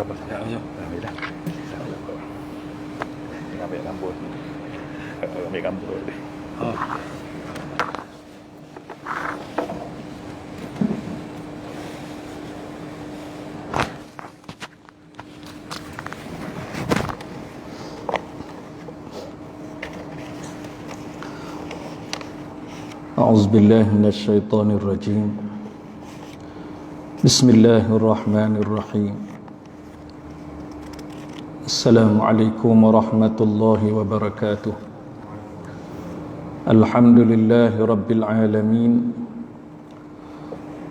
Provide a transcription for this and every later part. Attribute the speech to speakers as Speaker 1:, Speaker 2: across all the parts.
Speaker 1: apa? Ya, ya. Ambil dah. Ambil gambar. Ambil gambar. Oh.
Speaker 2: أعوذ بالله من الشيطان الرجيم بسم الله الرحمن الرحيم السلام عليكم ورحمة الله وبركاته الحمد لله رب العالمين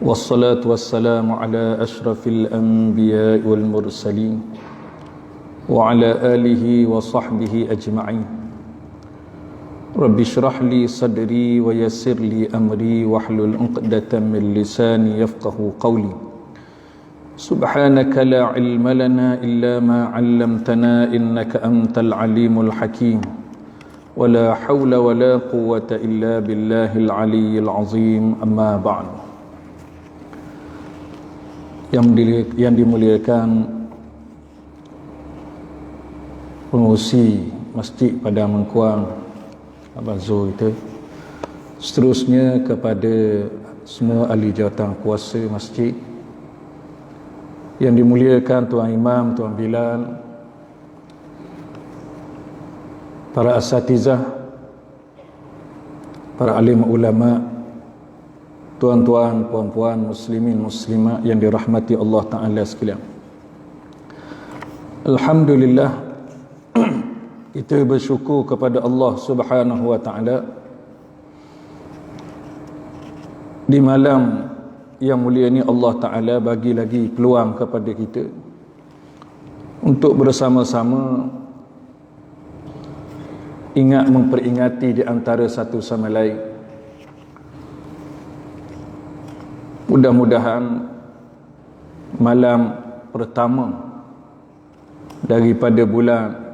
Speaker 2: والصلاة والسلام على أشرف الأنبياء والمرسلين وعلى آله وصحبه أجمعين رب اشرح لي صدري ويسر لي أمري واحلل عقدة من لساني يفقه قولي سبحانك لا علم لنا إلا ما علمتنا إنك أنت العليم الحكيم ولا حول ولا قوة إلا بالله العلي العظيم أما بعد. Yang dimuliakan pengurusi Masjid Padang Mengkuang, Abang Zul kita, seterusnya kepada semua ahli jawatan kuasa masjid, yang dimuliakan Tuan Imam, Tuan Bilal, para asatizah, para alim ulama, tuan-tuan, puan-puan, muslimin, muslimat yang dirahmati Allah Ta'ala sekalian. Alhamdulillah, kita bersyukur kepada Allah Subhanahu wa Ta'ala di malam yang mulia ini. Allah Ta'ala bagi lagi peluang kepada kita untuk bersama-sama ingat memperingati di antara satu sama lain. Mudah-mudahan malam pertama daripada bulan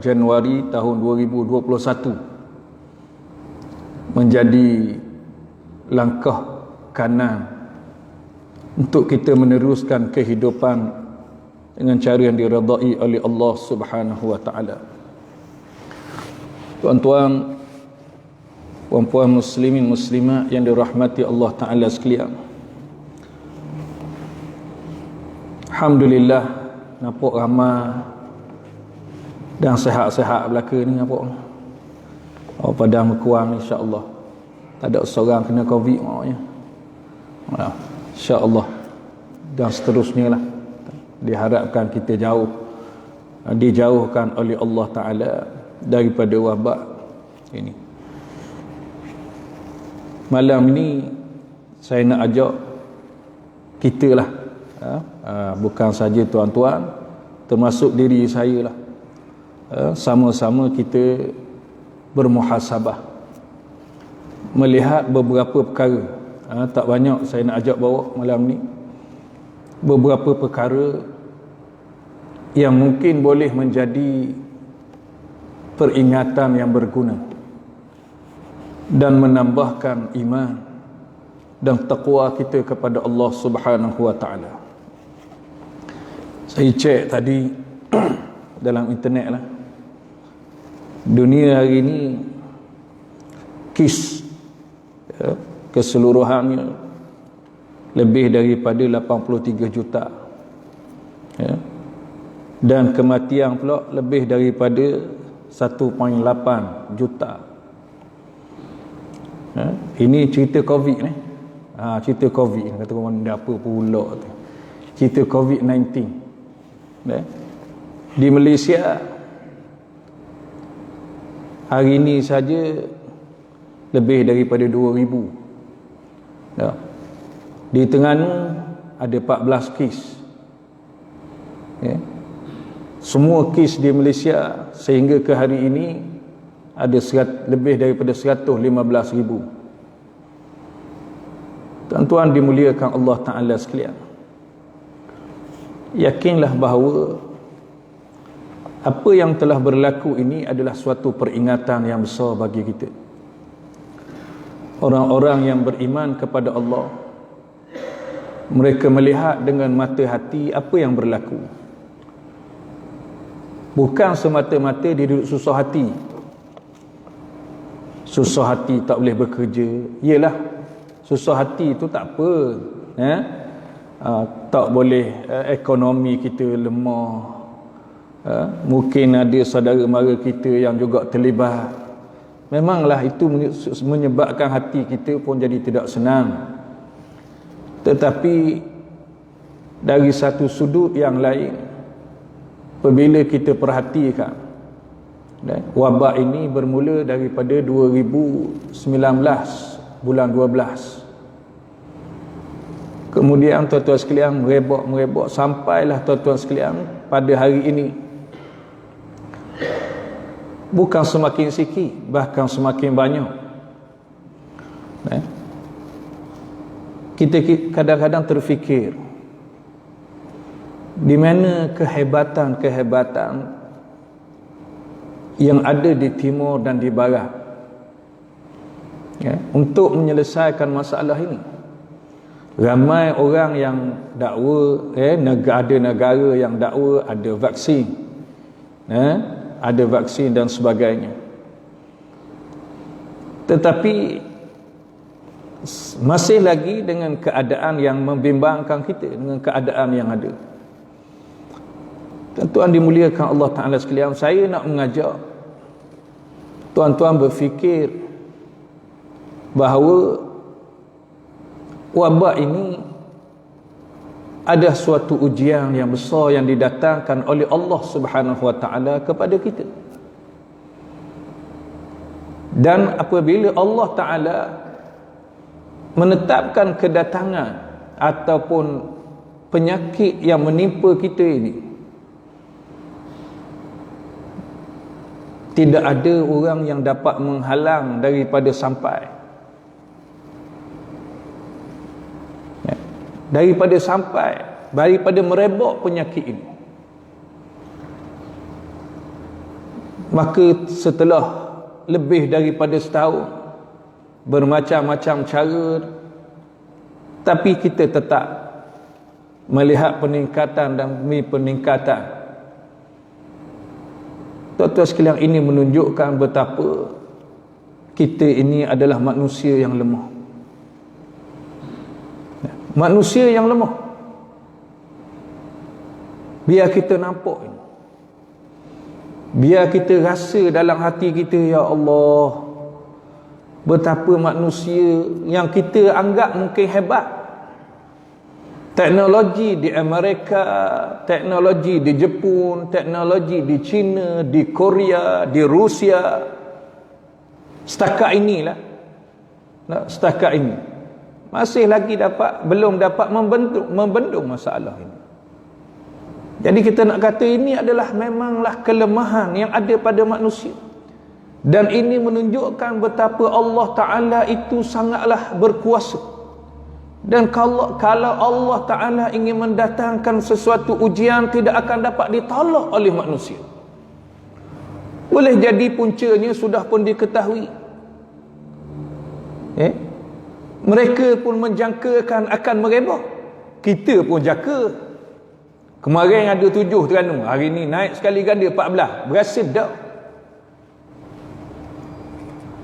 Speaker 2: Januari tahun 2021 menjadi langkah kanan untuk kita meneruskan kehidupan dengan cara yang diredai oleh Allah Subhanahu wa Ta'ala. Tuan-tuan, puan-puan, muslimin, muslimat yang dirahmati Allah Ta'ala sekalian, alhamdulillah nampak ramai dan sehat-sehat belaka ni apa. Padang Mengkuang insya-Allah tak ada seorang kena Covid maknanya. Insya-Allah dan seterusnya lah. Diharapkan kita dijauhkan oleh Allah Ta'ala daripada wabak ini. Malam ini saya nak ajak kita lah, bukan saja tuan-tuan, termasuk diri saya lah, sama-sama kita bermuhasabah, melihat beberapa perkara. Tak banyak saya nak ajak bawa malam ni, beberapa perkara yang mungkin boleh menjadi peringatan yang berguna dan menambahkan iman dan taqwa kita kepada Allah Subhanahu wa Ta'ala. Saya cek tadi dalam internet lah, dunia hari ini kes keseluruhannya lebih daripada 83 juta, dan kematian pula lebih daripada 1.8 juta. Ini cerita Covid ni. Cerita Covid ni, kata orang apa pula tu, cerita COVID-19. Di Malaysia hari ini saja lebih daripada 2,000. Di Terengganu ada 14 kes. Semua kes di Malaysia sehingga ke hari ini ada lebih daripada 115,000. Tuan-tuan dimuliakan Allah Ta'ala sekalian, yakinlah bahawa apa yang telah berlaku ini adalah suatu peringatan yang besar bagi kita. Orang-orang yang beriman kepada Allah, mereka melihat dengan mata hati apa yang berlaku. Bukan semata-mata dia duduk susah hati. Susah hati tak boleh bekerja. Yelah, susah hati tu tak apa. Tak boleh, ekonomi kita lemah. Mungkin ada saudara mara kita yang juga terlibat. Memanglah itu menyebabkan hati kita pun jadi tidak senang. Tetapi dari satu sudut yang lain, apabila kita perhatikan, wabak ini bermula daripada 2019 bulan 12. Kemudian tuan-tuan sekalian merebak sampailah tuan-tuan sekalian pada hari ini. Bukan semakin sikit, bahkan semakin banyak. Kita kadang-kadang terfikir, di mana kehebatan-kehebatan yang ada di timur dan di barat untuk menyelesaikan masalah ini. Ramai orang yang dakwa, ada negara yang dakwa ada vaksin, ada vaksin dan sebagainya. Tetapi masih lagi dengan keadaan yang membimbangkan kita, dengan keadaan yang ada. Tuan-tuan dimuliakan Allah Ta'ala sekalian, saya nak mengajak tuan-tuan berfikir bahawa wabak ini ada suatu ujian yang besar yang didatangkan oleh Allah Subhanahu wa Ta'ala kepada kita. Dan apabila Allah Ta'ala menetapkan kedatangan ataupun penyakit yang menimpa kita ini, tidak ada orang yang dapat menghalang daripada sampai. Daripada merebak penyakit ini. Maka setelah lebih daripada setahun, bermacam-macam cara, tapi kita tetap melihat peningkatan demi peningkatan. Tuan-tuan sekalian, ini menunjukkan betapa kita ini adalah manusia yang lemah. Manusia yang lemah. Biar kita nampak ini, biar kita rasa dalam hati kita, ya Allah, betapa manusia yang kita anggap mungkin hebat, teknologi di Amerika, teknologi di Jepun, teknologi di China, di Korea, di Rusia, setakat inilah, setakat ini masih lagi belum dapat membendung masalah ini. Jadi kita nak kata ini adalah memanglah kelemahan yang ada pada manusia. Dan ini menunjukkan betapa Allah Ta'ala itu sangatlah berkuasa. Dan kalau Allah Ta'ala ingin mendatangkan sesuatu ujian, tidak akan dapat ditolak oleh manusia. Boleh jadi puncanya sudah pun diketahui. Mereka pun menjangkakan akan merebak. Kita pun jangka. Kemarin ada 7 Terengganu, hari ni naik sekali ganda 14. Berasa tak?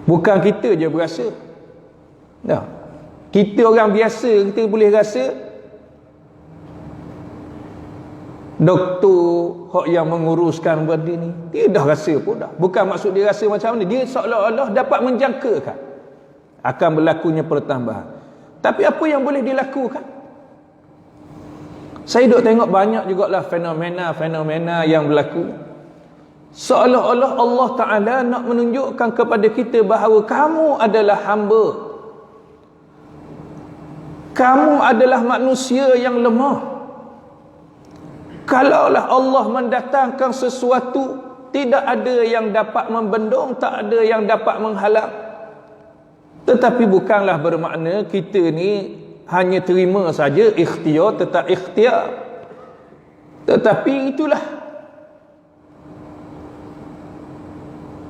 Speaker 2: Bukan kita je berasa. Dah. Kita orang biasa, kita boleh rasa. Doktor yang menguruskan benda ni, dia dah rasa pun dah. Bukan maksud dia rasa macam mana, dia seolah-olah dapat menjangkakan akan berlakunya pertambahan. Tapi apa yang boleh dilakukan? Saya duk tengok banyak jugalah fenomena-fenomena yang berlaku. Seolah-olah Allah Ta'ala nak menunjukkan kepada kita bahawa kamu adalah hamba. Kamu adalah manusia yang lemah. Kalaulah Allah mendatangkan sesuatu, tidak ada yang dapat membendung, tak ada yang dapat menghalang. Tetapi bukanlah bermakna kita ni hanya terima saja, ikhtiar tetap ikhtiar. Tetapi itulah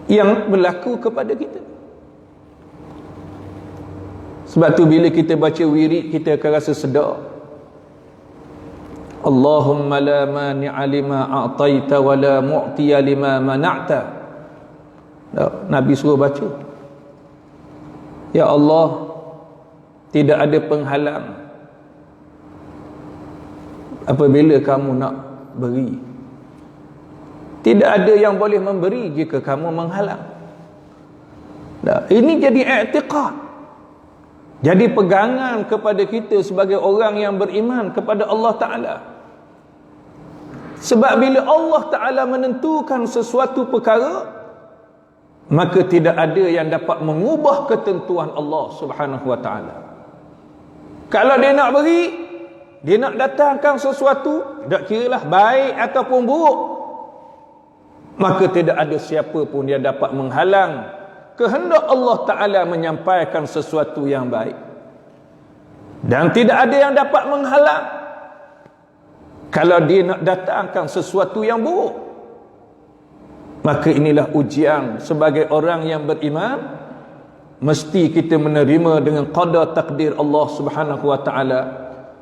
Speaker 2: yang berlaku kepada kita. Sebab tu bila kita baca wirid, kita akan rasa sedar. Allahumma la mani'a lima a'taita wa la mu'tiya lima mana'ta. Nabi suruh baca, ya Allah, tidak ada penghalang apabila kamu nak beri, tidak ada yang boleh memberi jika kamu menghalang. Ini jadi i'tiqad, jadi pegangan kepada kita sebagai orang yang beriman kepada Allah Ta'ala. Sebab bila Allah Ta'ala menentukan sesuatu perkara, maka tidak ada yang dapat mengubah ketentuan Allah Subhanahu Wa Ta'ala. Kalau dia nak beri, dia nak datangkan sesuatu, tak kiralah baik ataupun buruk, maka tidak ada siapa pun yang dapat menghalang kehendak Allah Ta'ala menyampaikan sesuatu yang baik. Dan tidak ada yang dapat menghalang kalau dia nak datangkan sesuatu yang buruk. Maka inilah ujian sebagai orang yang beriman. Mesti kita menerima dengan qada takdir Allah Subhanahu Wa Ta'ala,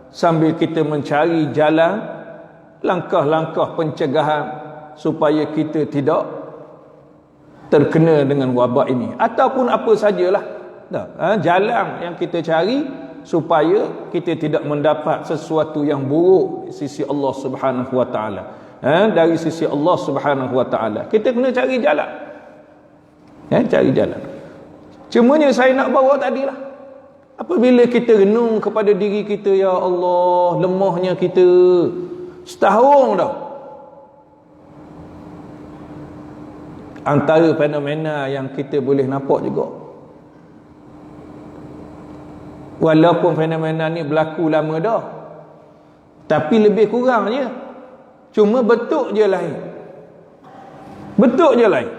Speaker 2: sambil kita mencari jalan, langkah-langkah pencegahan supaya kita tidak terkena dengan wabak ini, ataupun apa sajalah jalan yang kita cari supaya kita tidak mendapat sesuatu yang buruk di sisi Allah Subhanahu Wa Ta'ala. Dari sisi Allah Subhanahu Wa Ta'ala kita kena cari jalan, cari jalan. Cumanya saya nak bawa tadilah, apabila kita renung kepada diri kita, ya Allah, lemahnya kita setahun dah. Antara fenomena yang kita boleh nampak juga, walaupun fenomena ni berlaku lama dah, tapi lebih kurangnya cuma bentuk je lain. Bentuk je lain.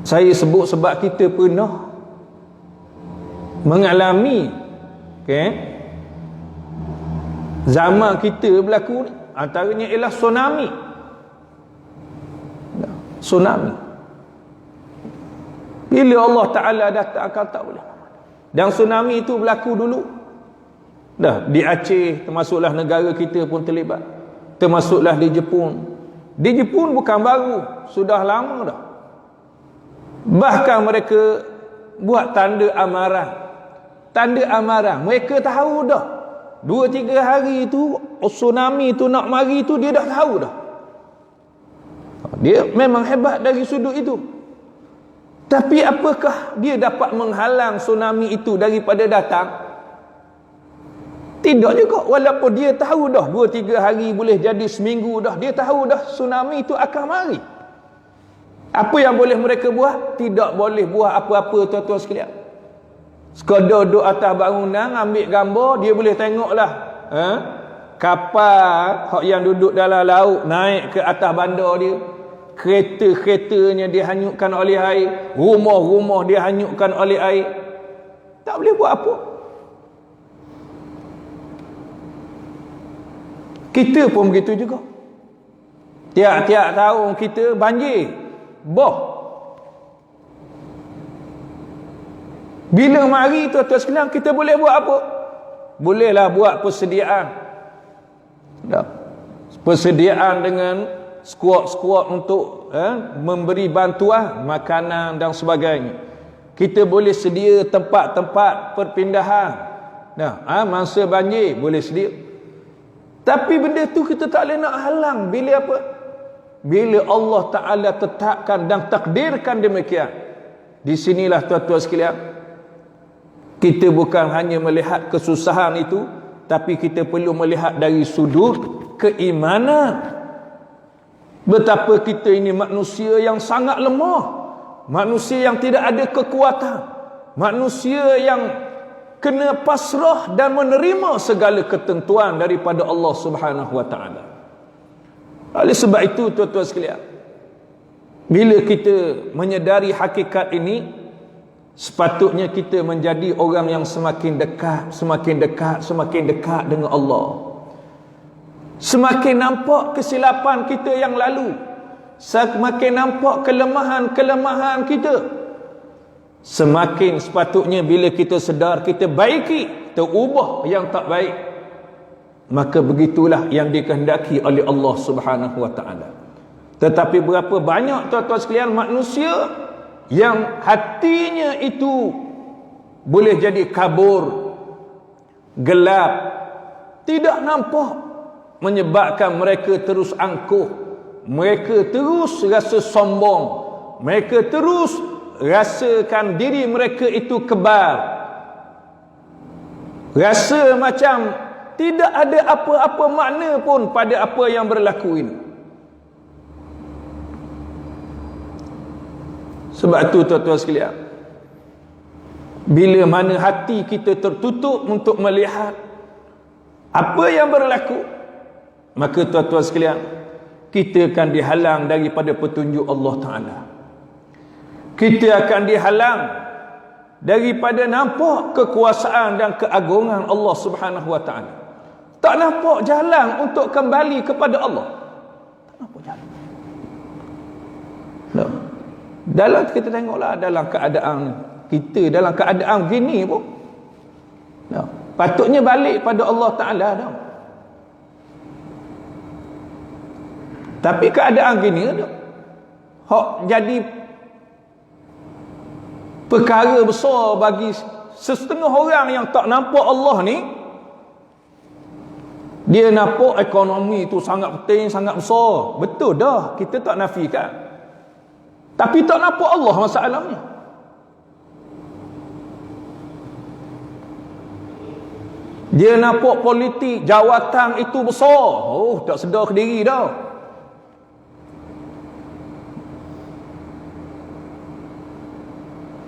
Speaker 2: Saya sebut sebab kita pernah mengalami, zaman kita berlaku, antaranya ialah tsunami. Tsunami. Bila Allah Ta'ala datangkan tak boleh. Dan tsunami itu berlaku dulu. Di Aceh, termasuklah negara kita pun terlibat. Termasuklah di Jepun. Di Jepun bukan baru, sudah lama dah. Bahkan mereka buat tanda amaran. Tanda amaran, mereka tahu dah 2-3 hari itu tsunami itu nak mari itu, dia dah tahu dah. Dia memang hebat dari sudut itu. Tapi apakah dia dapat menghalang tsunami itu daripada datang? Tidak juga. Walaupun dia tahu dah 2-3 hari, boleh jadi seminggu dah, dia tahu dah tsunami itu akan mari. Apa yang boleh mereka buat? Tidak boleh buat apa-apa, tuan-tuan sekalian. Sekadar duduk atas bangunan, ambil gambar, dia boleh tengoklah kapal yang duduk dalam laut naik ke atas bandar dia, kereta-keretanya dihanyutkan oleh air, rumah-rumah dihanyutkan oleh air. Tak boleh buat apa. Kita pun begitu juga. Tiap-tiap tahun kita banjir, bila mari tuan-tuan sekalian, kita boleh buat apa? Bolehlah buat persediaan. Persediaan dengan skuad-skuad untuk memberi bantuan makanan dan sebagainya. Kita boleh sedia tempat-tempat perpindahan. Masa banjir boleh sedia. Tapi benda tu kita tak boleh nak halang. Bila apa? Bila Allah Ta'ala tetapkan dan takdirkan demikian. Di sinilah tuan-tuan sekalian, kita bukan hanya melihat kesusahan itu, tapi kita perlu melihat dari sudut keimanan. Betapa kita ini manusia yang sangat lemah, manusia yang tidak ada kekuatan, manusia yang kena pasrah dan menerima segala ketentuan daripada Allah Subhanahu Wa Ta'ala. Oleh sebab itu tuan-tuan sekalian, bila kita menyedari hakikat ini, sepatutnya kita menjadi orang yang semakin dekat, semakin dekat, semakin dekat dengan Allah. Semakin nampak kesilapan kita yang lalu, semakin nampak kelemahan-kelemahan kita, semakin sepatutnya bila kita sedar, kita baiki, kita ubah yang tak baik, maka begitulah yang dikehendaki oleh Allah Subhanahu wa taala. Tetapi berapa banyak tuan-tuan sekalian manusia yang hatinya itu boleh jadi kabur, gelap, tidak nampak, menyebabkan mereka terus angkuh, mereka terus rasa sombong, mereka terus rasakan diri mereka itu kebal, rasa macam tidak ada apa-apa makna pun pada apa yang berlaku ini. Sebab itu tuan-tuan sekalian, bila mana hati kita tertutup untuk melihat apa yang berlaku, maka tuan-tuan sekalian, kita akan dihalang daripada petunjuk Allah Ta'ala. Kita akan dihalang daripada nampak kekuasaan dan keagungan Allah Subhanahu wa taala. Tak nampak jalan untuk kembali kepada Allah. Tak nampak jalan. No. Dalam kita tengoklah dalam keadaan kita, dalam keadaan gini pun, no, patutnya balik pada Allah Ta'ala dah. Tapi keadaan gini dah, hak jadi perkara besar bagi setengah orang yang tak nampak Allah ni. Dia nampak ekonomi itu sangat penting, sangat besar. Betul dah, kita tak nafikan. Tapi tak nampak Allah masalahnya. Dia nampak politik, jawatan itu besar. Oh, tak sedar ke diri dah.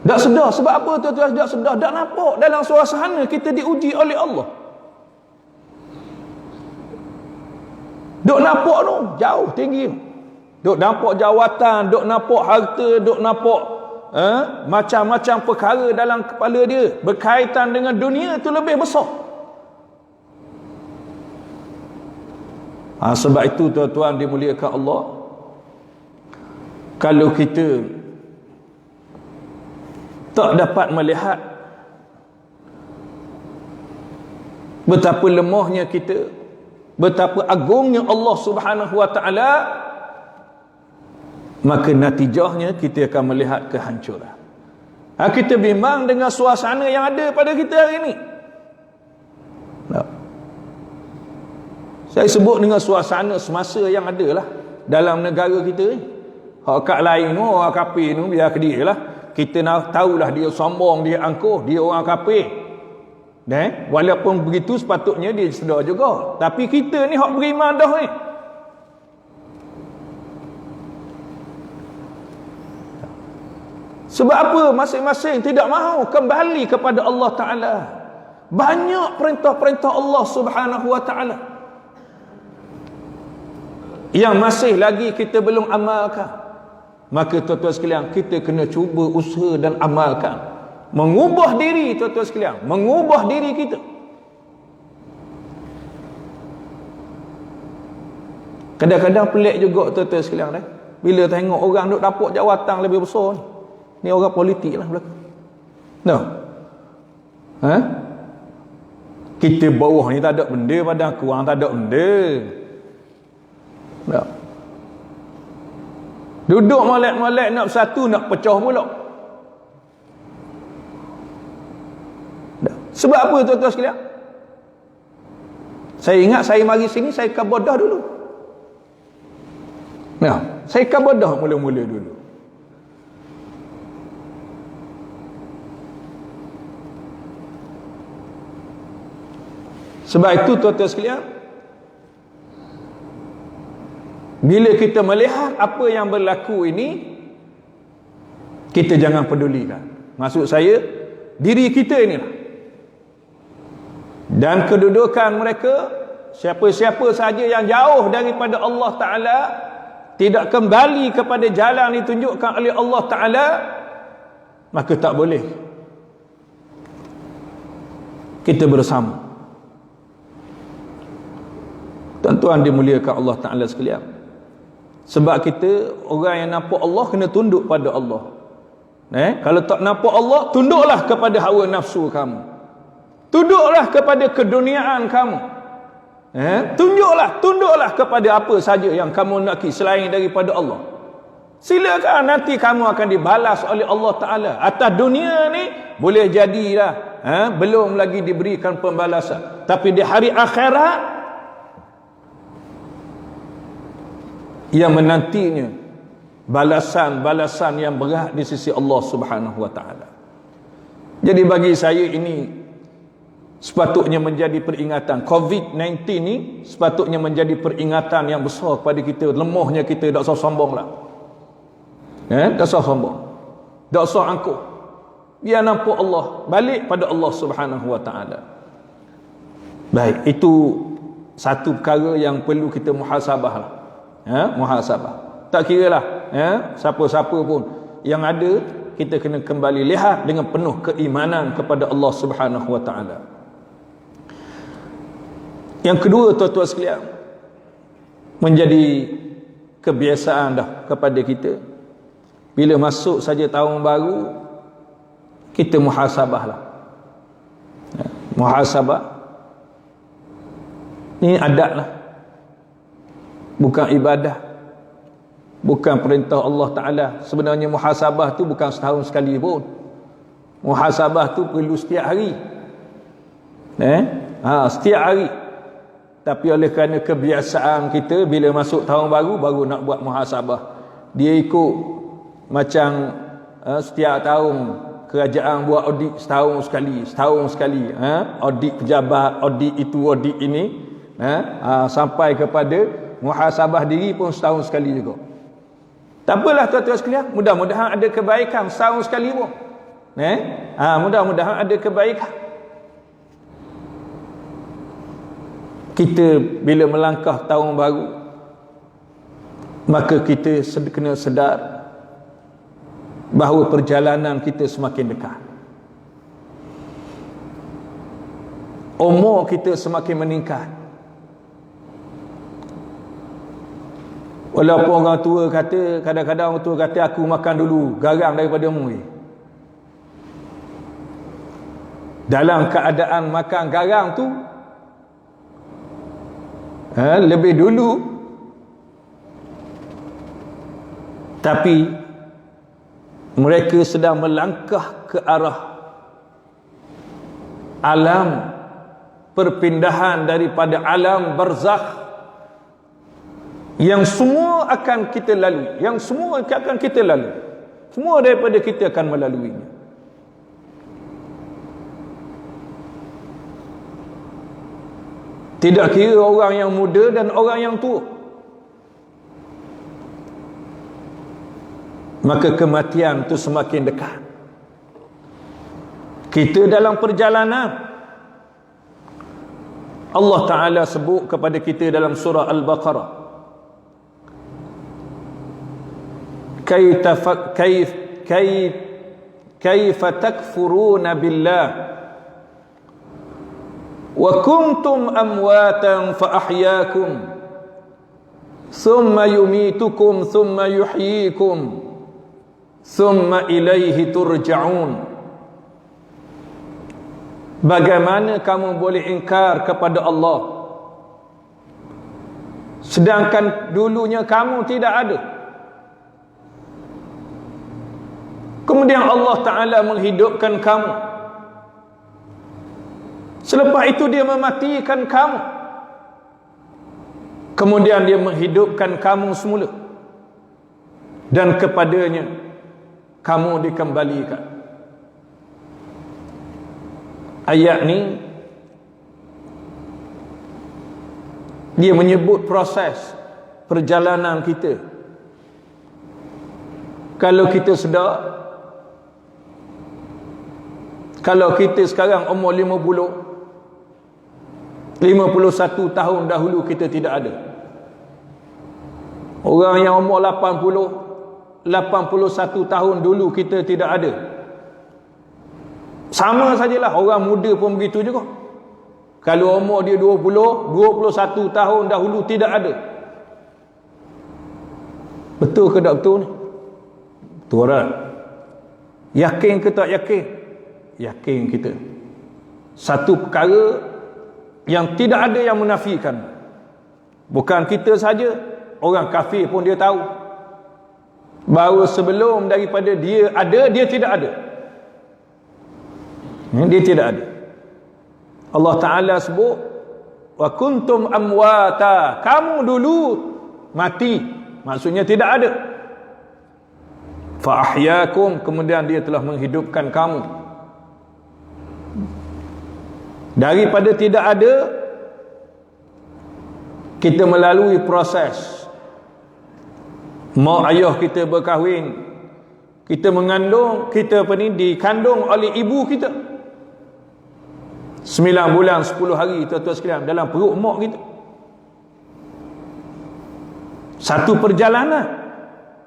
Speaker 2: Tak sedar. Sebab apa tuan-tuan tak sedar? Tak nampak dalam suasana kita diuji oleh Allah. Duk nampak tu jauh tinggi. Duk nampak jawatan, duk nampak harta, duk nampak macam-macam perkara dalam kepala dia berkaitan dengan dunia itu lebih besar. Sebab itu tuan-tuan dimuliakan Allah, kalau kita tak dapat melihat betapa lemahnya kita, betapa agungnya Allah Subhanahu wa taala, maka natijahnya kita akan melihat kehancuran. Kita bimbang dengan suasana yang ada pada kita hari ini. Saya sebut dengan suasana semasa yang ada lah dalam negara kita ni. Hak kat lain tu, orang kafir tu biar ke dia lah. Kita nak tahulah dia sombong, dia angkuh, dia orang kafir. Walaupun begitu sepatutnya dia sedar juga. Tapi kita ni hak beriman dah ni. Sebab apa? Masing-masing tidak mahu kembali kepada Allah Ta'ala. Banyak perintah-perintah Allah Subhanahu wa Ta'ala yang masih lagi kita belum amalkan. Maka tuan-tuan sekalian, kita kena cuba usaha dan amalkan. Mengubah diri tuan-tuan sekalian, mengubah diri kita. Kadang-kadang pelik juga tuan-tuan sekalian, bila tengok orang duk dapat jawatan lebih besar ni orang politik lah belakang. No. Kita bawah ni tak ada benda, pada kurang tak ada benda. No. Duduk molek-molek nak bersatu, nak pecah pula. Sebab apa tuan-tuan sekalian? Saya ingat saya mari sini, saya kabadah dulu. Nah, saya kabadah mula-mula dulu. Sebab itu tuan-tuan sekalian, bila kita melihat apa yang berlaku ini, kita jangan pedulikan. Maksud saya, diri kita inilah. Dan kedudukan mereka, siapa-siapa sahaja yang jauh daripada Allah Ta'ala, tidak kembali kepada jalan ditunjukkan oleh Allah Ta'ala, maka tak boleh kita bersama. Tuan-tuan dimuliakan Allah Ta'ala sekalian, sebab kita orang yang nampak Allah kena tunduk pada Allah. Kalau tak nampak Allah, tunduklah kepada hawa nafsu kamu. Tunduklah kepada keduniaan kamu. Tunduklah kepada apa saja yang kamu naki selain daripada Allah. Silakan, nanti kamu akan dibalas oleh Allah Ta'ala. Atas dunia ni boleh jadilah belum lagi diberikan pembalasan, tapi di hari akhirat yang menantinya balasan-balasan yang berat di sisi Allah Subhanahu wa Ta'ala. Jadi bagi saya ini sepatutnya menjadi peringatan. COVID-19 ni sepatutnya menjadi peringatan yang besar kepada kita. Lemahnya kita, tak usah sombong lah. Tak usah sombong, tak usah angkuh. Biar nampak Allah, balik pada Allah Subhanahu wa Ta'ala. Baik, itu satu perkara yang perlu kita muhasabah lah. Muhasabah. Tak kira lah siapa-siapa pun yang ada, kita kena kembali lihat dengan penuh keimanan kepada Allah Subhanahu wa Ta'ala. Yang kedua, tuan-tuan sekalian, menjadi kebiasaan dah kepada kita, bila masuk saja tahun baru, kita muhasabah lah. Muhasabah ini adat lah, bukan ibadah, bukan perintah Allah Ta'ala. Sebenarnya muhasabah tu bukan setahun sekali pun. Muhasabah tu perlu setiap hari. Setiap hari. Tapi oleh kerana kebiasaan kita, bila masuk tahun baru, baru nak buat muhasabah. Dia ikut macam setiap tahun kerajaan buat audit setahun sekali. Audit pejabat, audit itu, audit ini. Sampai kepada muhasabah diri pun setahun sekali juga. Tak apalah tuan-tuan sekalian, mudah-mudahan ada kebaikan setahun sekali pun. Mudah-mudahan ada kebaikan. Kita bila melangkah tahun baru, maka kita kena sedar bahawa perjalanan kita semakin dekat. Umur kita semakin meningkat. Walaupun orang tua kata, kadang-kadang orang tua kata, aku makan dulu garang daripada mu. Dalam keadaan makan garang tu, lebih dulu, tapi mereka sedang melangkah ke arah alam perpindahan daripada alam barzakh yang semua akan kita lalui, semua daripada kita akan melaluinya. Tidak kira orang yang muda dan orang yang tua. Maka kematian itu semakin dekat. Kita dalam perjalanan, Allah Ta'ala sebut kepada kita dalam surah Al-Baqarah, kaifa takfuruna billah wa kuntum amwatan fa ahyaakum thumma yumitukum thumma yuhyikum thumma ilaihi turja'un. Bagaimana kamu boleh ingkar kepada Allah sedangkan dulunya kamu tidak ada? Kemudian Allah Ta'ala menghidupkan kamu, selepas itu dia mematikan kamu, kemudian dia menghidupkan kamu semula, dan kepadanya kamu dikembalikan. Ayat ni dia menyebut proses perjalanan kita. Kalau kita sedar, kalau kita sekarang umur 51 tahun, dahulu kita tidak ada. Orang yang umur 81 tahun dulu kita tidak ada. Sama sajalah, orang muda pun begitu juga. Kalau umur dia 21 tahun dahulu tidak ada. Betul ke tak betul ni? Betul kan? Yakin ke tak yakin? Yakin kita. Satu perkara yang tidak ada yang menafikan. Bukan kita saja, orang kafir pun dia tahu bahawa sebelum daripada dia ada, dia tidak ada. Dia tidak ada. Allah Ta'ala sebut, wa kuntum amwata, kamu dulu mati, maksudnya tidak ada. Fa ahyakum, kemudian dia telah menghidupkan kamu. Daripada tidak ada, kita melalui proses. Mak ayah kita berkahwin, kita mengandung, kita dikandung oleh ibu kita 9 bulan 10 hari, tuan-tuan sekalian, dalam perut mak kita. Satu perjalanan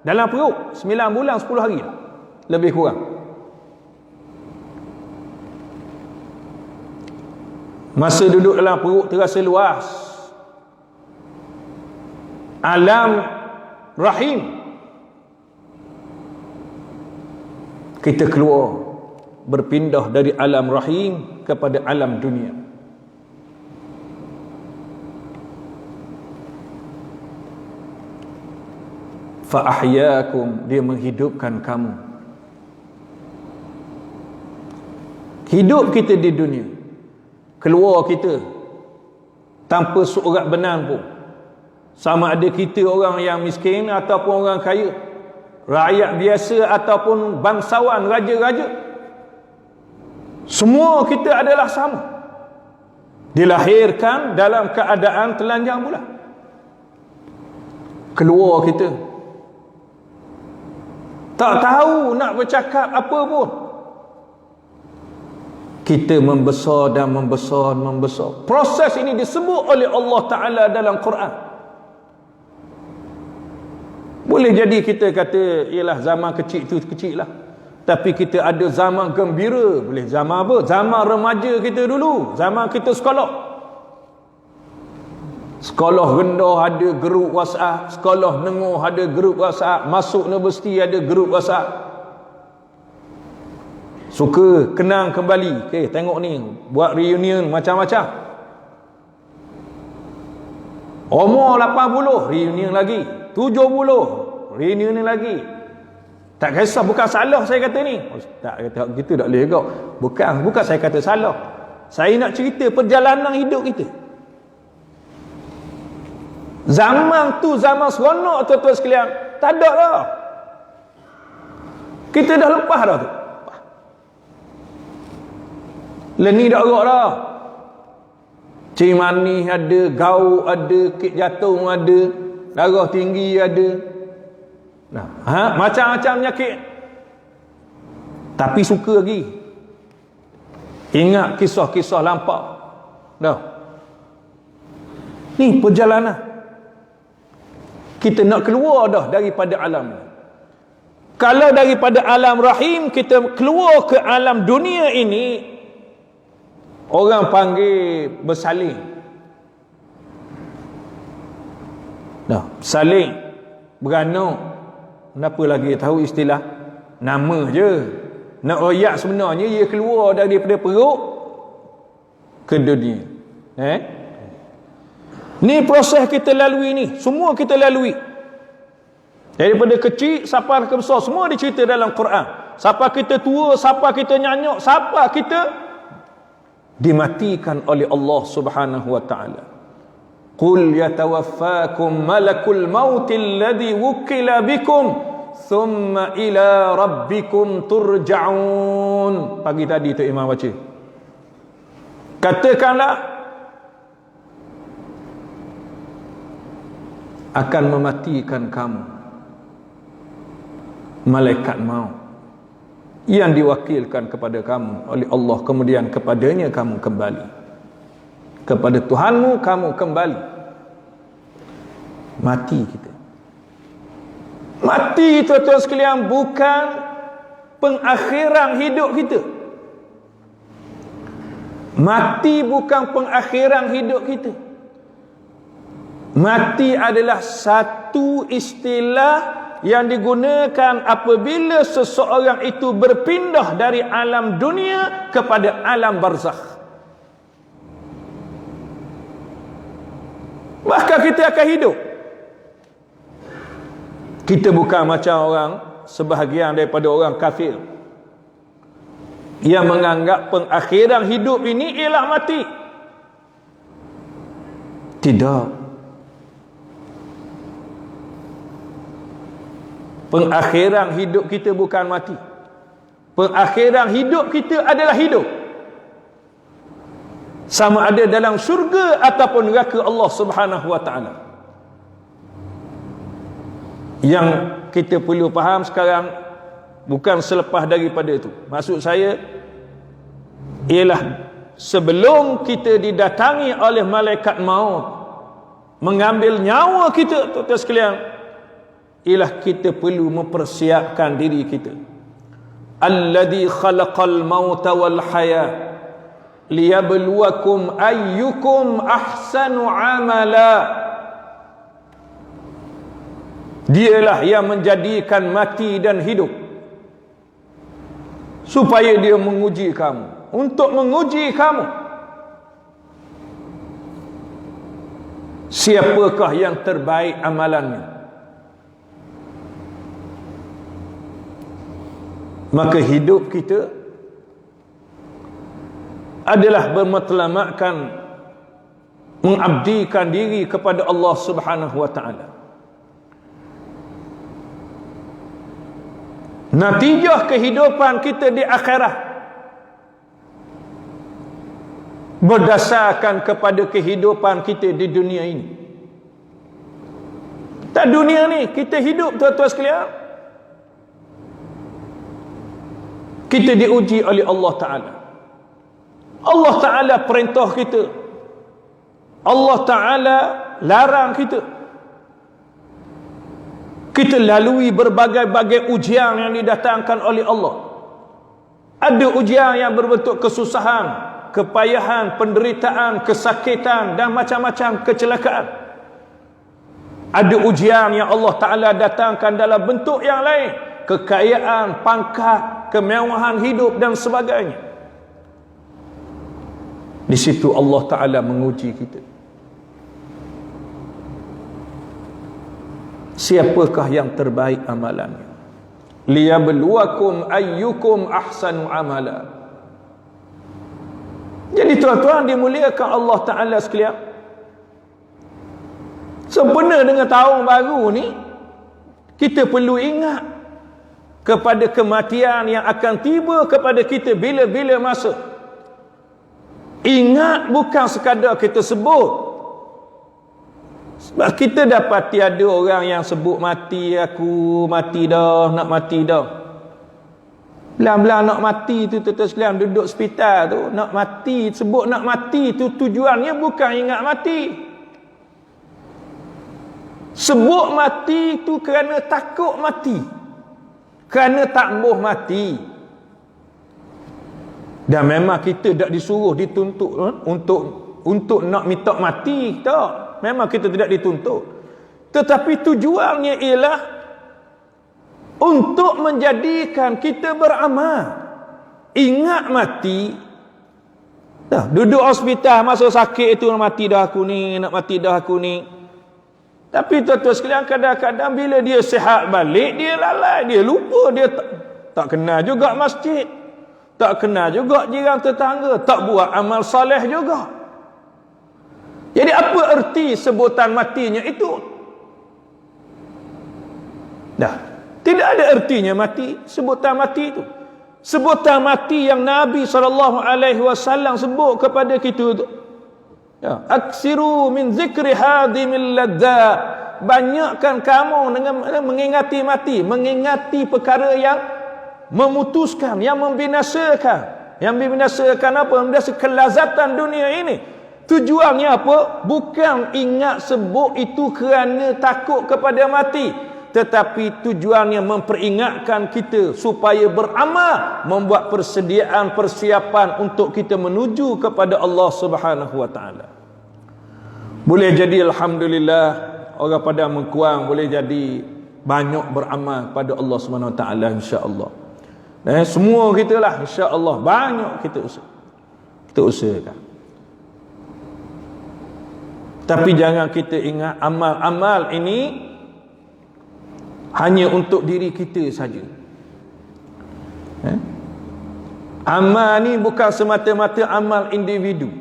Speaker 2: dalam perut 9 bulan 10 hari lah, lebih kurang. Masa duduk dalam perut terasa luas. Alam rahim, kita keluar, berpindah dari alam rahim kepada alam dunia. Fa ahyakum, dia menghidupkan kamu. Hidup kita di dunia, keluar kita tanpa seorak benang pun, sama ada kita orang yang miskin ataupun orang kaya, rakyat biasa ataupun bangsawan, raja-raja, semua kita adalah sama. Dilahirkan dalam keadaan telanjang pula. Keluar kita, tak tahu nak bercakap apa pun. Kita membesar dan membesar. Proses ini disebut oleh Allah Ta'ala dalam Quran. Boleh jadi kita kata, ialah zaman kecil tu kecil lah, tapi kita ada zaman gembira. Boleh zaman apa? Zaman remaja kita dulu, zaman kita sekolah. Sekolah rendah ada grup WhatsApp, sekolah menengah ada grup WhatsApp, masuk universiti ada grup WhatsApp. Suka kenang kembali, okay, tengok ni, buat reunion macam-macam. Umur 80 reunion lagi, 70 reunion lagi. Tak kisah, bukan salah saya kata ni. Tak kata gitu, tak boleh juga. Bukan saya kata salah. Saya nak cerita perjalanan hidup kita. Zaman tu zaman seronok, tuan-tuan sekalian. Tak ada dah. Kita dah lepas dah tu. Leni dah agak dah. Cik manis ada, gaul ada, kek jantung ada, darah tinggi ada. Nah, macam-macam penyakit. Tapi suka lagi ingat kisah-kisah lampau. Dah. Ni perjalanan. Kita nak keluar dah daripada alam ni. Kalau daripada alam rahim kita keluar ke alam dunia ini, orang panggil bersalin. Dah, saling beranak. Kenapa lagi tahu istilah? Nama je. Nak royak sebenarnya ia keluar daripada perut ke dunia. Ni proses kita lalui ni. Semua kita lalui. Daripada kecil sampai ke besar, semua dicerita dalam Quran. Sampai kita tua, sampai kita nyanyuk, sampai kita dimatikan oleh Allah Subhanahu wa taala. Qul yatawaffakum malakul mautil ladzi wukila bikum thumma ila rabbikum turja'un. Pagi tadi tu imam baca. Katakanlah, akan mematikan kamu malaikat maut yang diwakilkan kepada kamu oleh Allah, kemudian kepadanya kamu kembali, kepada Tuhanmu kamu kembali. Mati kita. Mati, tuan-tuan sekalian, bukan pengakhiran hidup kita. Mati bukan pengakhiran hidup kita. Mati adalah satu istilah yang digunakan apabila seseorang itu berpindah dari alam dunia kepada alam barzakh. Maka kita akan hidup. Kita bukan macam orang, sebahagian daripada orang kafir yang menganggap pengakhiran hidup ini ialah mati. Tidak. Pengakhiran hidup kita bukan mati. Pengakhiran hidup kita adalah hidup. Sama ada dalam syurga ataupun neraka Allah Subhanahu wa taala. Yang kita perlu faham sekarang bukan selepas daripada itu. Maksud saya ialah sebelum kita didatangi oleh malaikat maut mengambil nyawa kita, tuan-tuan sekalian, ialah kita perlu mempersiapkan diri kita. Alladzi khalaqal mauta wal hayat liyabluwakum ayyukum ahsanu amala. Dialah yang menjadikan mati dan hidup supaya dia menguji kamu, untuk menguji kamu siapakah yang terbaik amalannya. Maka hidup kita adalah bermatlamatkan mengabdikan diri kepada Allah Subhanahu wa taala. Natijah kehidupan kita di akhirat berdasarkan kepada kehidupan kita di dunia ini. Tak, dunia ni kita hidup, tuan-tuan sekalian, kita diuji oleh Allah Ta'ala. Allah Ta'ala perintah kita, Allah Ta'ala larang kita. Kita lalui berbagai-bagai ujian yang didatangkan oleh Allah. Ada ujian yang berbentuk kesusahan, kepayahan, penderitaan, kesakitan dan macam-macam kecelakaan. Ada ujian yang Allah Ta'ala datangkan dalam bentuk yang lain, kekayaan, pangkat, kemewahan hidup dan sebagainya. Di situ Allah Ta'ala menguji kita. Siapakah yang terbaik amalannya? Liyabluwakum ayyukum ahsanu amala. Jadi tuan-tuan dimuliakan Allah Ta'ala sekalian, sempena dengan tahun baru ni, kita perlu ingat kepada kematian yang akan tiba kepada kita bila-bila masa. Ingat bukan sekadar kita sebut. Sebab kita dapati ada orang yang sebut mati, aku mati dah, nak mati dah. Belang-belang nak mati tu, tuan-tuan sekalian, duduk hospital tu, nak mati, sebut nak mati tu tujuannya bukan ingat mati. Sebut mati tu kerana takut mati, kerana tak mahu mati. Dan memang kita tak disuruh dituntut untuk nak minta mati, tak. Memang kita tidak dituntut. Tetapi tujuannya ialah untuk menjadikan kita beramal. Ingat mati. Dah, duduk hospital masa sakit itu, nak mati dah aku ni, nak mati dah aku ni. Tapi tuan-tuan sekalian, kadang-kadang bila dia sihat balik, dia lalai, dia lupa, dia tak kenal juga masjid, tak kenal juga jiran tetangga, tak buat amal soleh juga. Jadi apa erti sebutan matinya itu? Dah, tidak ada ertinya mati, sebutan mati itu. Sebutan mati yang Nabi SAW sebut kepada kita itu. Ya, aksiru min zikri hadimil ladzat. Banyakkan kamu dengan mengingati mati, mengingati perkara yang memutuskan, yang membinasakan. Yang membinasakan apa? Membinasakan kelazatan dunia ini. Tujuannya apa? Bukan ingat sebut itu kerana takut kepada mati, tetapi tujuannya memperingatkan kita supaya beramal, membuat persediaan, persiapan untuk kita menuju kepada Allah Subhanahu wa taala. Boleh jadi alhamdulillah orang pada mengkuang, boleh jadi banyak beramal pada Allah Subhanahu Wa Taala, insya-Allah. Semua kita lah, insya-Allah banyak kita usahakan. Tapi jangan kita ingat amal-amal ini hanya untuk diri kita saja. Amal ni bukan semata-mata amal individu.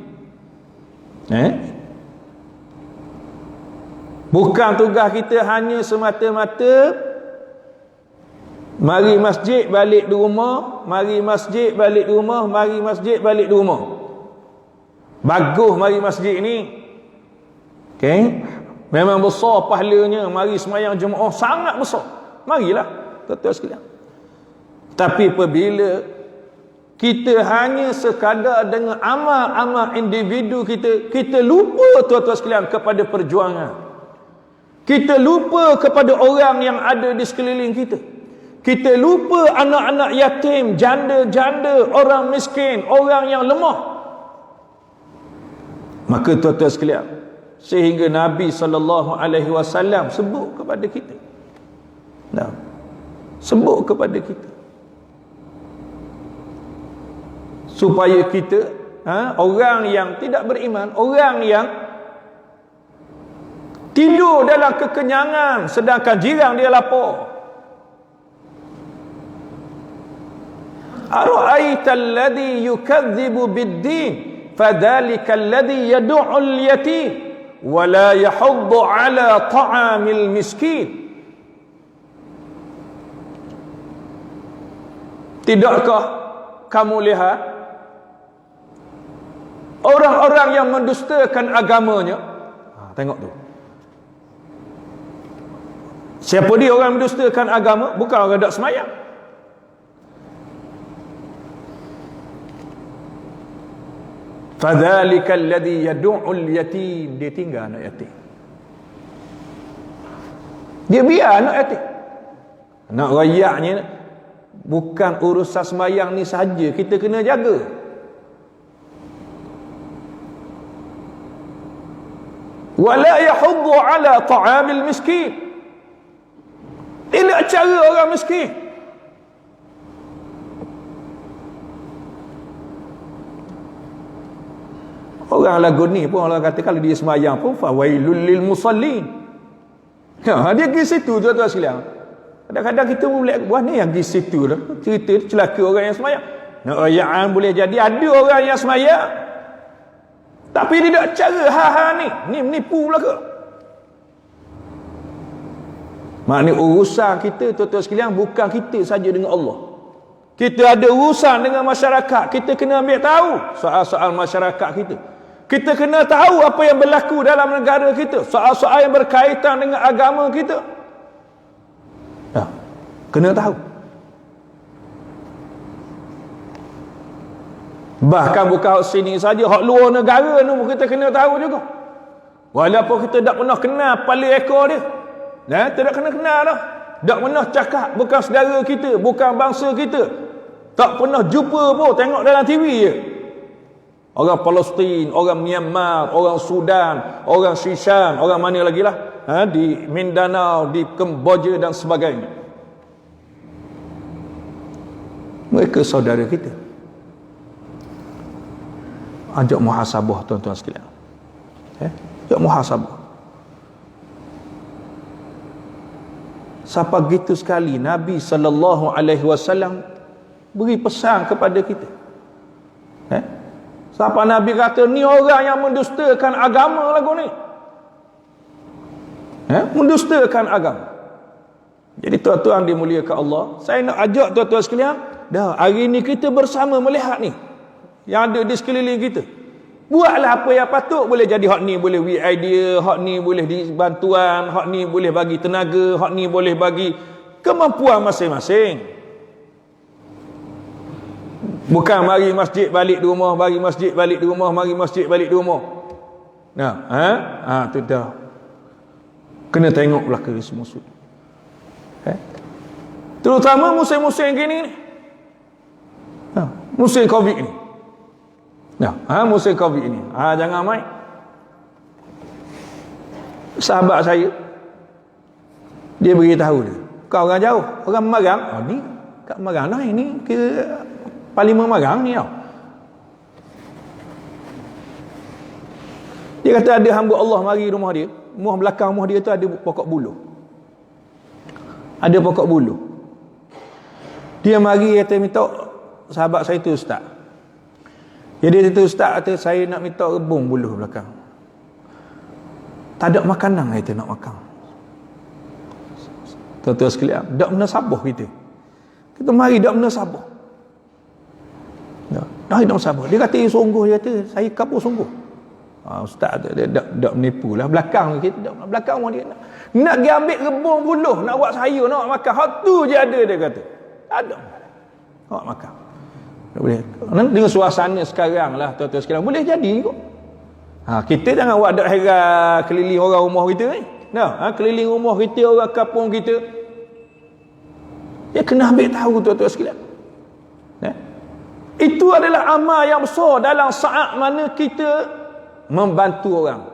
Speaker 2: Bukan tugas kita hanya semata-mata mari masjid balik di rumah, mari masjid balik di rumah, mari masjid balik di rumah. Bagus mari masjid ni. Okey. Memang besar pahalanya mari sembahyang Jumaat, sangat besar. Marilah tuan-tuan sekalian. Tapi apabila kita hanya sekadar dengan amal-amal individu kita lupa tuan-tuan sekalian kepada perjuangan. Kita lupa kepada orang yang ada di sekeliling kita. Kita lupa anak-anak yatim, janda-janda, orang miskin, orang yang lemah. Maka tuan-tuan sekalian, sehingga Nabi SAW sebut kepada kita. Sebut kepada kita. Supaya kita, orang yang tidak beriman, orang yang tidur dalam kekenyangan sedangkan jiran dia lapar. Ara'aita alladhi yukadzibu bid-din fadhalika alladhi yad'ul yatim wa la yahuddu ala ta'amil miskin. Tidakkah kamu lihat orang-orang yang mendustakan agamanya? Tengok tu. Siapa dia orang mendustakan agama? Bukan orang tak semayang. Fadhalika alladhi yad'ul yatim. Dia tinggal anak yatim. Dia biar anak yatim. Nak rayaknya bukan urusan semayang ni saja kita kena jaga. Wala yahuddu ala ta'amil miskin. Tidak cara orang miskin. Orang lagu ni pun orang kata kalau dia semayang pun fawailul lil musallin. Dia pergi situ tuan-tuan sekalian. Kadang-kadang kita boleh buat ni yang pergi situ dah. Cerita celaka orang yang semayang. Nak rayaan boleh jadi ada orang yang semayang. Tapi tidak cara ni menipu belaka. Maknanya urusan kita tuan-tuan sekalian bukan kita saja dengan Allah. Kita ada urusan dengan masyarakat. Kita kena ambil tahu soal-soal masyarakat kita. Kita kena tahu apa yang berlaku dalam negara kita. Soal-soal yang berkaitan dengan agama kita. Kena tahu. Bahkan bukan hak sini saja, hak luar negara tu kita kena tahu juga. Walaupun kita tak pernah kenal kepala ekor dia. Tidak kena kenal dah. Tak pernah cakap, bukan saudara kita, bukan bangsa kita. Tak pernah jumpa pun, tengok dalam TV je. Orang Palestin, orang Myanmar, orang Sudan, orang Shishan, orang mana lagi lah, di Mindanao, di Kemboja dan sebagainya. Mereka saudara kita. Ajak muhasabah tuan-tuan sekalian. Ajak muhasabah. Sampai gitu sekali Nabi SAW beri pesan kepada kita. Sampai Nabi kata ni orang yang mendustakan agama lagu ni. Mendustakan agama. Jadi tuan-tuan dimuliakan Allah, saya nak ajak tuan-tuan sekalian, dah hari ni kita bersama melihat ni yang ada di sekeliling kita. Buatlah apa yang patut. Boleh jadi hak ni boleh we idea, hak ni boleh dibantuan, hak ni boleh bagi tenaga, hak ni boleh bagi kemampuan masing-masing. Bukan mari masjid balik di rumah, mari masjid balik di rumah, mari masjid balik di rumah. Tu dah. Kena tengok belakang semua sudut. Terutama musim-musim gini ni. Musim Covid ni. Musim Covid ni. Jangan main. Sahabat saya
Speaker 3: Dia beritahu dia, kau orang jauh, orang Marang. Ni kat Marang dah, ini ke Parlimen Marang ni tau. Dia kata ada hamba Allah mari rumah dia. Rumah belakang rumah dia tu ada pokok buluh. Ada pokok buluh. Dia mari kata minta sahabat saya tu ustaz. Jadi tu ustaz kata saya nak minta rebung buluh belakang. Tak ada makanan kita nak makan. Tuan-tuan sekalian, dak menasabah kita. Kita mari dak menasabah. Dah dak menasabah. Dia kata sungguh, dia kata saya kabur sungguh. Ustaz dia dak menipu lah. Belakang kita, belakang rumah dia nak pergi ambil rebung buluh, nak buat sayur, nak makan. Hak tu je ada, dia kata. Tak ada. Nak makan. Tak boleh. Dengan suasana sekarang lah, tuan-tuan sekalian, boleh jadi kot. Kita jangan buat dak heran keliling orang rumah kita ni. Keliling rumah kita, orang kampung kita. Dia kena ambil tahu, tuan-tuan sekalian. Itu adalah amal yang besar dalam saat mana kita membantu orang.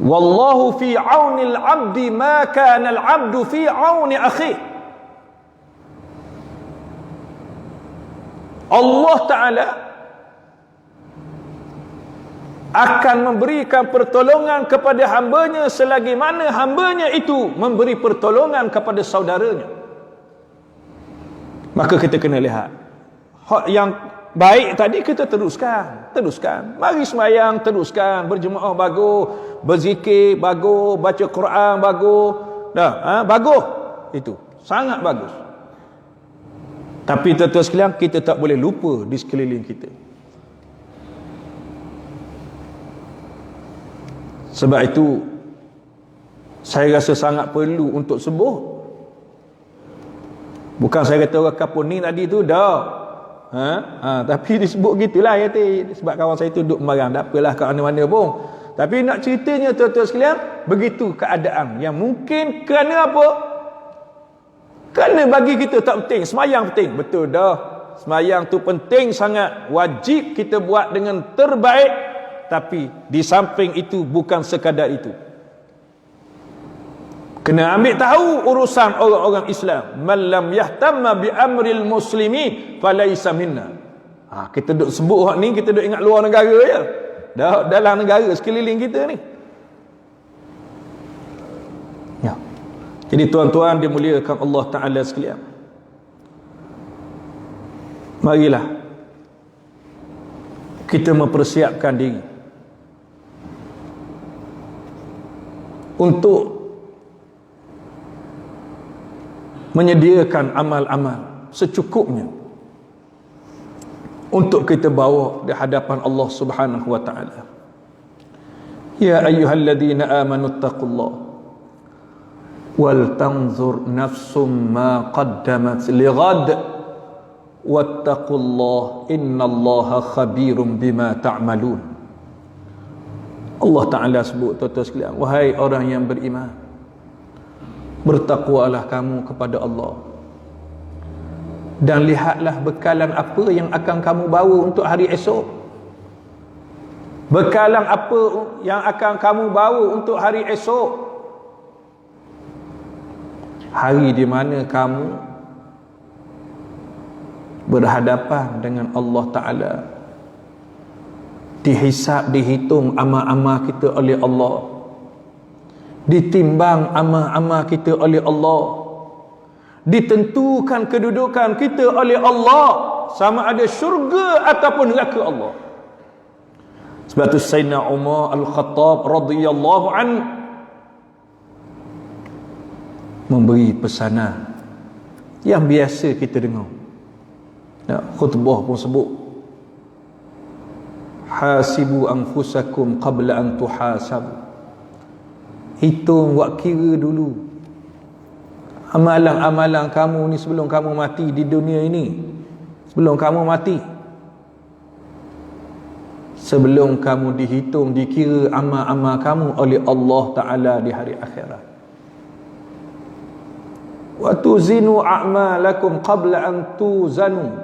Speaker 3: Wallahu fi auni al-'abdi ma kana al-'abdu fi auni akhihi. Allah Ta'ala akan memberikan pertolongan kepada hambanya selagi mana hambanya itu memberi pertolongan kepada saudaranya. Maka kita kena lihat hak yang baik tadi kita teruskan. Mari sembahyang, teruskan. Berjemaah bagus, berzikir bagus, baca Quran bagus. Bagus. Itu sangat bagus. Tapi tuan-tuan sekalian, kita tak boleh lupa di sekeliling kita. Sebab itu saya rasa sangat perlu untuk sebut. Bukan saya kata orang kampung ni tadi tu dah. Tapi disebut gitulah ya, sebab kawan saya tu duduk Marang, tak apalah kat mana-mana pun. Tapi nak ceritanya tuan-tuan sekalian, begitu keadaan yang mungkin kerana apa? Kerana bagi kita tak penting, semayang penting. Betul dah, semayang tu penting sangat, wajib kita buat dengan terbaik. Tapi di samping itu bukan sekadar itu, kena ambil tahu urusan orang-orang Islam. Man lam yahtamma bi amril muslimin falaisa minna. Kita duk sebut hak ni, kita duk ingat luar negara je. Dalam negara sekeliling kita ni. Ya. Jadi tuan-tuan dimuliakan Allah Ta'ala sekalian, marilah kita mempersiapkan diri untuk menyediakan amal-amal secukupnya untuk kita bawa di hadapan Allah Subhanahu wa taala. Ya ayyuhalladzina amanu taqullaha wal tanzur nafsum ma qaddamat lighad wattaqullaha innallaha khabirum bima ta'malun. Allah Ta'ala sebut, tuan-tuan sekalian, wahai orang yang beriman, bertakwalah kamu kepada Allah dan lihatlah bekalan apa yang akan kamu bawa untuk hari esok. Bekalan apa yang akan kamu bawa untuk hari esok, hari di mana kamu berhadapan dengan Allah Ta'ala, dihisab, dihitung amal-amal kita oleh Allah, ditimbang amal-amal kita oleh Allah, ditentukan kedudukan kita oleh Allah, sama ada syurga ataupun neraka Allah. Sebab tu Sayyidina Umar Al-Khattab radhiyallahu an memberi pesanan yang biasa kita dengar. Khutbah pun sebut, hasibu anfusakum qabla an tuhasabu. Hitung, buat kira dulu amalan-amalan kamu ni sebelum kamu mati di dunia ini. Sebelum kamu mati, sebelum kamu dihitung, dikira amal-amal kamu oleh Allah Ta'ala di hari akhirat. Wa tuzinu a'malakum qabla an tuzanu.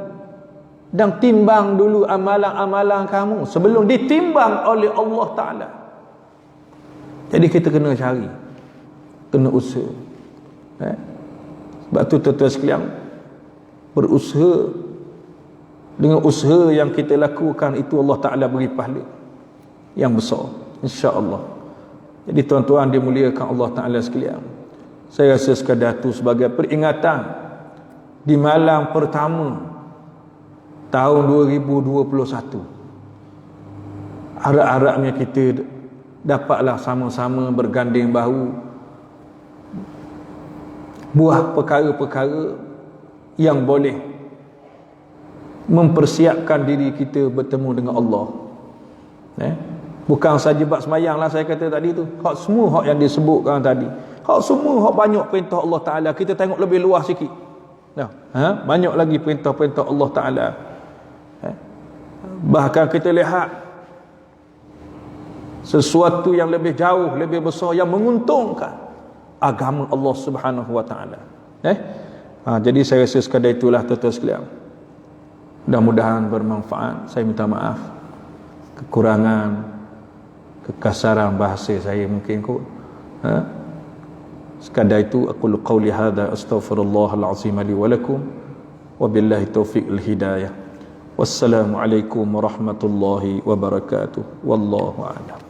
Speaker 3: Dan timbang dulu amalan-amalan kamu sebelum ditimbang oleh Allah Ta'ala. Jadi kita kena cari kena usaha. Sebab tu tuan-tuan sekalian, berusaha, dengan usaha yang kita lakukan itu Allah Ta'ala beri pahala yang besar, insya-Allah. Jadi tuan-tuan dimuliakan Allah Ta'ala sekalian, saya rasa sekadar tu sebagai peringatan di malam pertama tahun 2021. Harap-harapnya kita dapatlah sama-sama berganding bahu buah perkara-perkara yang boleh mempersiapkan diri kita bertemu dengan Allah. Bukan saja bab semayang lah saya kata tadi tu. Hak semua hak yang disebutkan tadi. Hak semua hak banyak perintah Allah Ta'ala. Kita tengok lebih luas sikit. Banyak lagi perintah-perintah Allah Ta'ala. Bahkan kita lihat sesuatu yang lebih jauh, lebih besar, yang menguntungkan agama Allah Subhanahu Wa Ta'ala. Jadi saya rasa sekadar itulah tuan-tuan sekalian. Mudah-mudahan bermanfaat. Saya minta maaf kekurangan, kekasaran bahasa saya mungkin kot. Sekadar itu aku qauli hadza astaghfirullahal azim li wa lakum wa billahi taufiq al hidayah. Wassalamu alaikum warahmatullahi wabarakatuh. Wallahu a'lam.